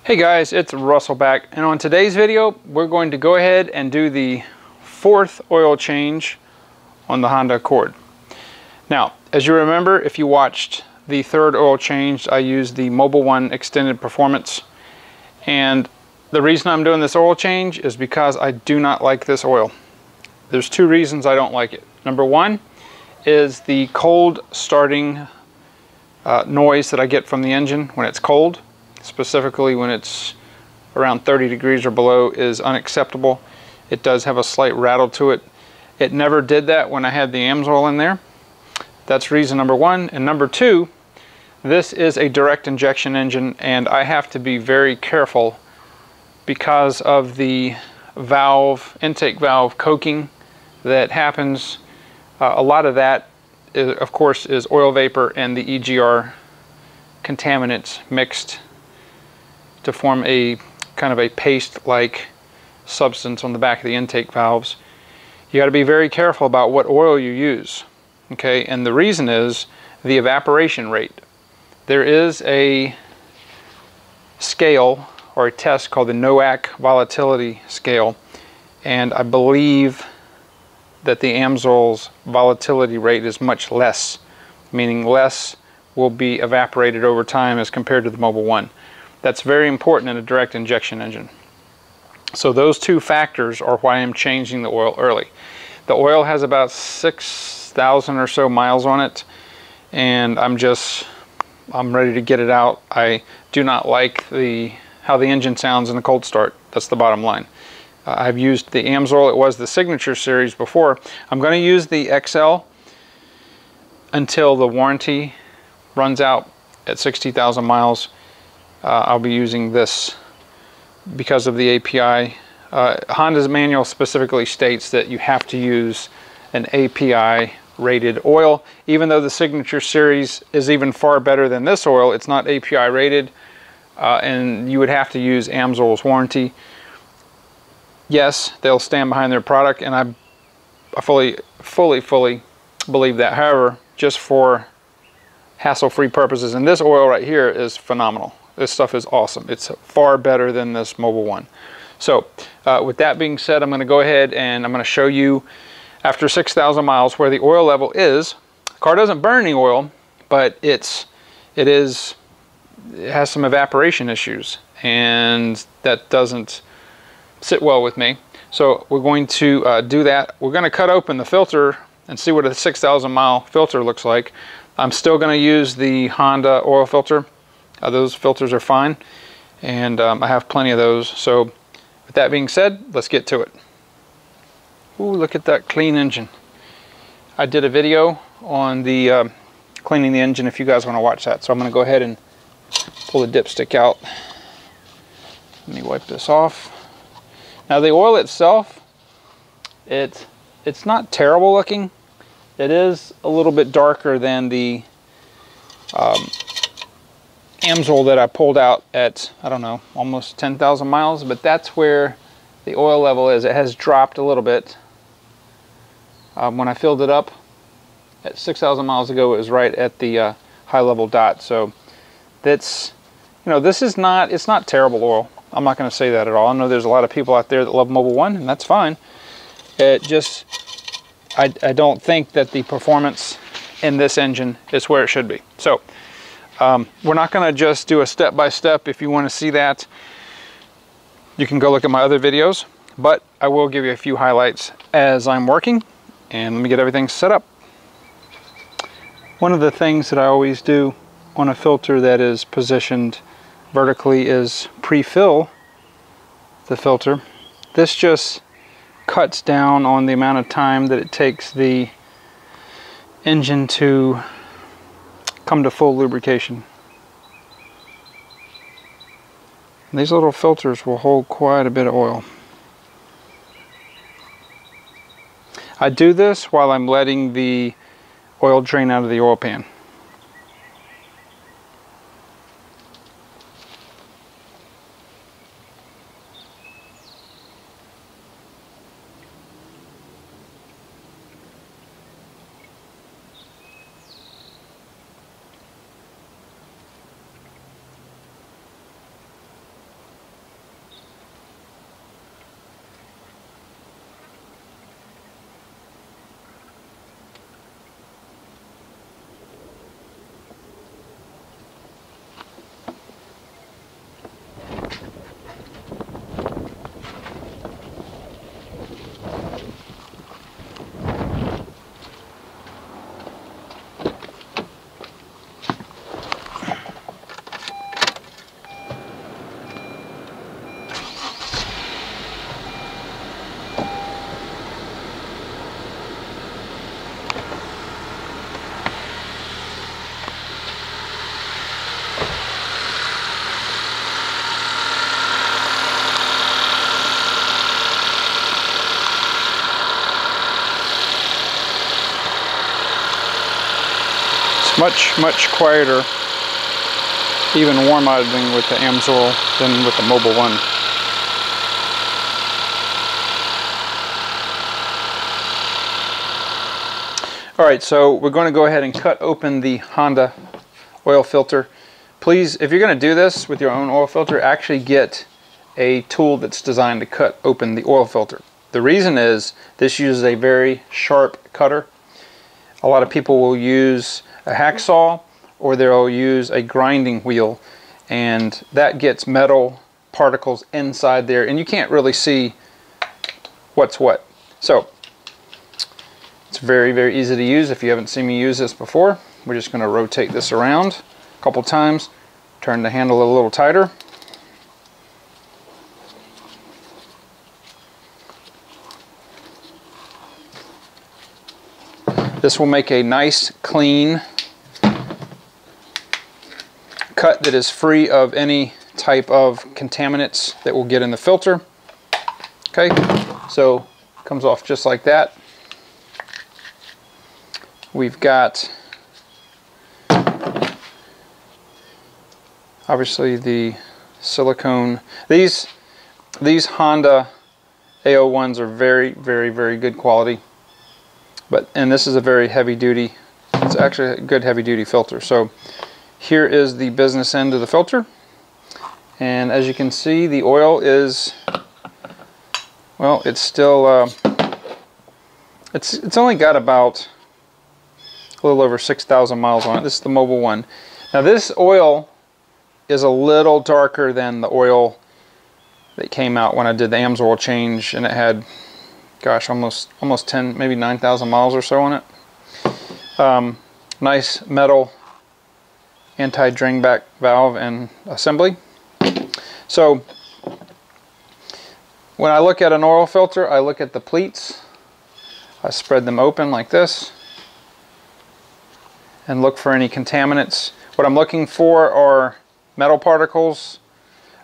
Hey guys, it's Russell back, and on today's video we're going to go ahead and do the fourth oil change on the Honda Accord. Now, as you remember, if you watched the third oil change, I used the Mobil One Extended Performance, and the reason I'm doing this oil change is because I do not like this oil. There's two reasons I don't like it. Number one is the cold starting noise that I get from the engine when it's cold. Specifically when it's around 30 degrees or below is unacceptable. It does have a slight rattle to it. It never did that when I had the Amsoil in there. That's reason number one. And number two, this is a direct injection engine and I have to be very careful because of the valve, intake valve coking that happens. A lot of that is, of course, is oil vapor and the EGR contaminants mixed to form a kind of a paste-like substance on the back of the intake valves. You got to be very careful about what oil you use, okay? And the reason is the evaporation rate. There is a scale or a test called the NOAC volatility scale, and I believe that the Amsoil's volatility rate is much less, meaning less will be evaporated over time as compared to the Mobil One. That's very important in a direct injection engine. So those two factors are why I'm changing the oil early. The oil has about 6,000 or so miles on it, and I'm ready to get it out. I do not like how the engine sounds in the cold start. That's the bottom line. I've used the Amsoil. It was the Signature series before. I'm going to use the XL until the warranty runs out at 60,000 miles. I'll be using this because of the API. Honda's manual specifically states that you have to use an API rated oil. Even though the Signature series is even far better than this oil, it's not API rated, and you would have to use Amsoil's warranty. Yes, they'll stand behind their product, and I fully believe that. However, just for hassle-free purposes, and this oil right here is phenomenal. This stuff is awesome. It's far better than this Mobil One. So with that being said, I'm going to go ahead and I'm going to show you after 6,000 miles where the oil level is. The car doesn't burn any oil, but it has some evaporation issues, and that doesn't sit well with me. So we're going to do that. We're going to cut open the filter and see what a 6,000 mile filter looks like. I'm still going to use the Honda oil filter. Those filters are fine, and I have plenty of those. So with that being said, let's get to it. Ooh, look at that clean engine. I did a video on the cleaning the engine if you guys want to watch that. So I'm going to go ahead and pull the dipstick out. Let me wipe this off. Now the oil itself, it's not terrible looking. It is a little bit darker than the Amsoil that I pulled out at, I don't know, almost 10,000 miles, but that's where the oil level is. It has dropped a little bit. When I filled it up at 6,000 miles ago, it was right at the high level dot. So that's, you know, it's not terrible oil. I'm not going to say that at all. I know there's a lot of people out there that love Mobil One, and that's fine. It just, I don't think that the performance in this engine is where it should be. So we're not going to just do a step-by-step. If you want to see that, you can go look at my other videos, but I will give you a few highlights as I'm working, and let me get everything set up. One of the things that I always do on a filter that is positioned vertically is pre-fill the filter. This just cuts down on the amount of time that it takes the engine to come to full lubrication. And these little filters will hold quite a bit of oil. I do this while I'm letting the oil drain out of the oil pan. much quieter, even warm idling with the Amsoil than with the Mobil One. Alright, so we're going to go ahead and cut open the Honda oil filter. Please, if you're going to do this with your own oil filter, actually get a tool that's designed to cut open the oil filter. The reason is this uses a very sharp cutter. A lot of people will use a hacksaw or they'll use a grinding wheel, and that gets metal particles inside there and you can't really see what's what. So it's very easy to use. If you haven't seen me use this before, we're just going to rotate this around a couple times, turn the handle a little tighter. This will make a nice clean cut that is free of any type of contaminants that will get in the filter. Okay, so it comes off just like that. We've got obviously the silicone. These Honda A01s are very good quality. And this is a very heavy duty, it's actually a good heavy duty filter. So here is the business end of the filter, and as you can see, the oil is, well, it's still it's only got about a little over 6,000 miles on it. This is the Mobil One. Now this oil is a little darker than the oil that came out when I did the Amsoil change, and it had, gosh, almost 10, maybe 9,000 miles or so on it. Nice metal anti-drain back valve and assembly. So when I look at an oil filter, I look at the pleats. I spread them open like this and look for any contaminants. What I'm looking for are metal particles.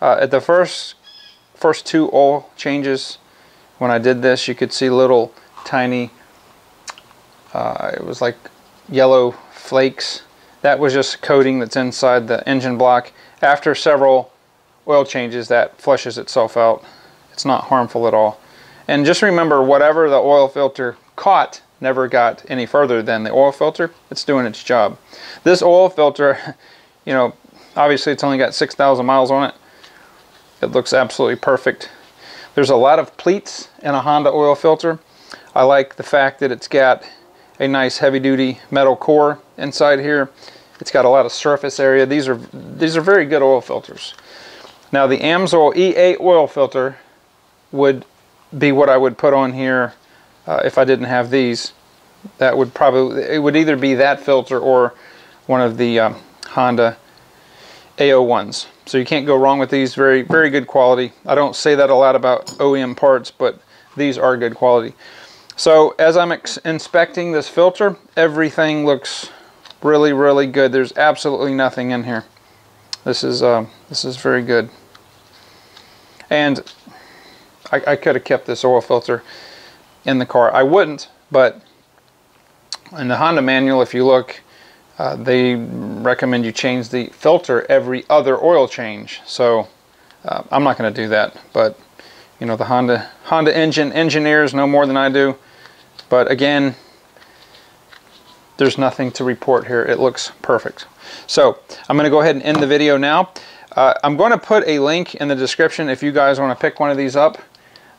At the first two oil changes, when I did this, you could see little tiny, it was like yellow flakes. That was just coating that's inside the engine block. After several oil changes, that flushes itself out. It's not harmful at all. And just remember, whatever the oil filter caught never got any further than the oil filter. It's doing its job. This oil filter, you know, obviously it's only got 6,000 miles on it. It looks absolutely perfect. There's a lot of pleats in a Honda oil filter. I like the fact that it's got a nice heavy-duty metal core inside here. It's got a lot of surface area. These are very good oil filters. Now the Amsoil E8 oil filter would be what I would put on here if I didn't have these. That would probably, it would either be that filter or one of the Honda A01s. So you can't go wrong with these. Very good quality. I don't say that a lot about OEM parts, but these are good quality. So as I'm inspecting this filter, everything looks really good. There's absolutely nothing in here. This is very good. And I could have kept this oil filter in the car. I wouldn't, but in the Honda manual, if you look, they recommend you change the filter every other oil change. So I'm not going to do that, but you know, the Honda engineers know more than I do. But again, there's nothing to report here. It looks perfect. So I'm going to go ahead and end the video now. I'm going to put a link in the description if you guys want to pick one of these up.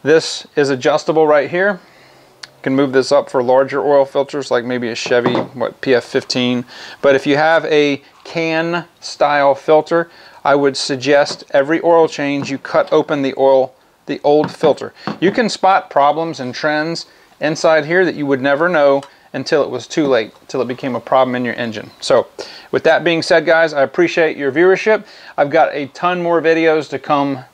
This is adjustable right here. You can move this up for larger oil filters, like maybe a Chevy, PF15. But if you have a can style filter, I would suggest every oil change you cut open the old filter. You can spot problems and trends inside here that you would never know until it was too late, until it became a problem in your engine. So with that being said, guys, I appreciate your viewership. I've got a ton more videos to come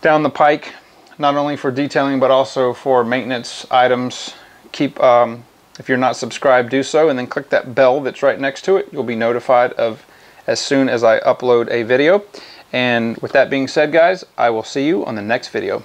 down the pike, not only for detailing but also for maintenance items. If you're not subscribed, do so, and then click that bell that's right next to it. You'll be notified of as soon as I upload a video. And with that being said, guys, I will see you on the next video.